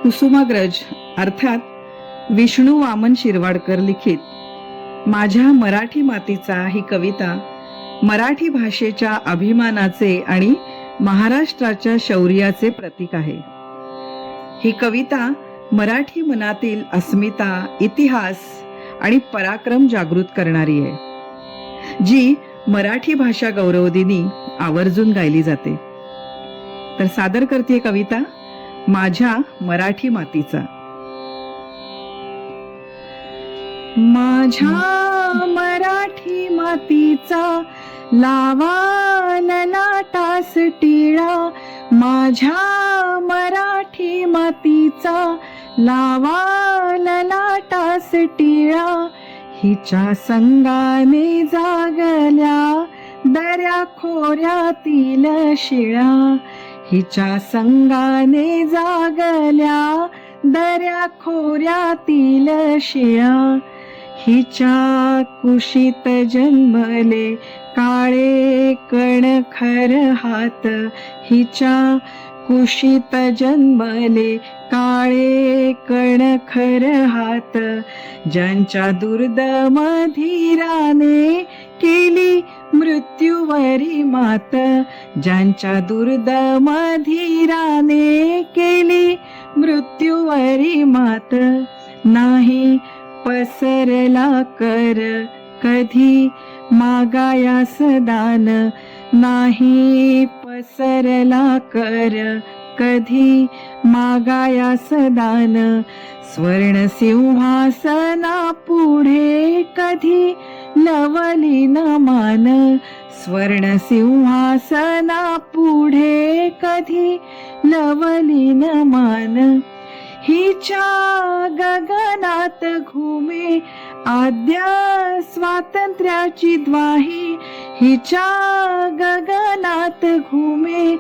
कुसुमाग्रज अर्थात विष्णू वामन शिरवाडकर लिखित माझ्या मराठी मातीचा ही कविता मराठी भाषेच्या अभिमानाचे आणि महाराष्ट्राच्या शौर्याचे प्रतीक आहे. ही कविता मराठी मनातील अस्मिता, इतिहास आणि पराक्रम जागृत करणारी आहे, जी मराठी भाषा गौरवदिनी आवर्जून गायली जाते. तर सादर करते कविता माझ्या मराठी मातीचा. माझ्या मराठी मातीचा लावा ललाटास टिळा, माझ्या मराठी मातीचा लावा ललाटास टिळा, हिच्या संगाने जागल्या दऱ्या खोऱ्यातील शिळा, हिच्या संगाने जागल्या दऱ्या खोऱ्यातील शिळा, हिच्या कुशीत जन्मले काळे कणखर हात, हिच्या कुशीत जन्मले काळे कणखर हात, ज्यांच्या दुर्दम धीराने केली मृत्यूवरी मात, ज्यांच्या दुर्दम धीराने केली मृत्यूवरी मात, नाही पसरला कर कधी मागायास दान, नाही पसरला कर कधी मागायास दान, स्वर्ण सिंहासना पुढे कधी लवली न मान, स्वर्ण सिंहासना पुढे कधी लवली न मान, हिच्या गगनात घुमे आद्या स्वातंत्र्याची द्वाही, हिच्या गगनात घुमे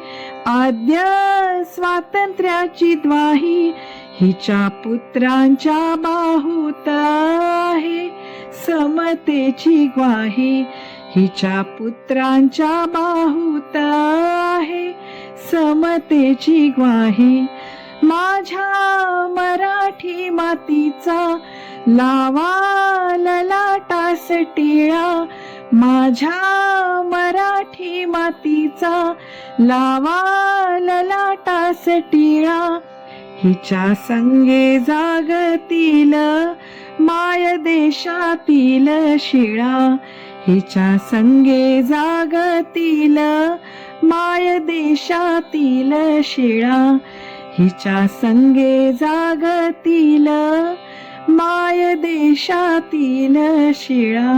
आद्या स्वातंत्र्याची द्वाही, हिच्या पुत्रांच्या बाहुत आहे समतेची ग्वाही, हिच्या पुत्रांच्या बाहुत आहे समतेची ग्वाही, माझ्या मराठी मातीचा लावा ललाटास टिळा, माझ्या मराठी मातीचा लावा ललाटास टिळा, हिच्या संगे जागतील माय देशातील शिळा, हिच्या संगे जागतील माय देशातील शिळा, हिच्या संगे जागतील माय देशातील शिळा.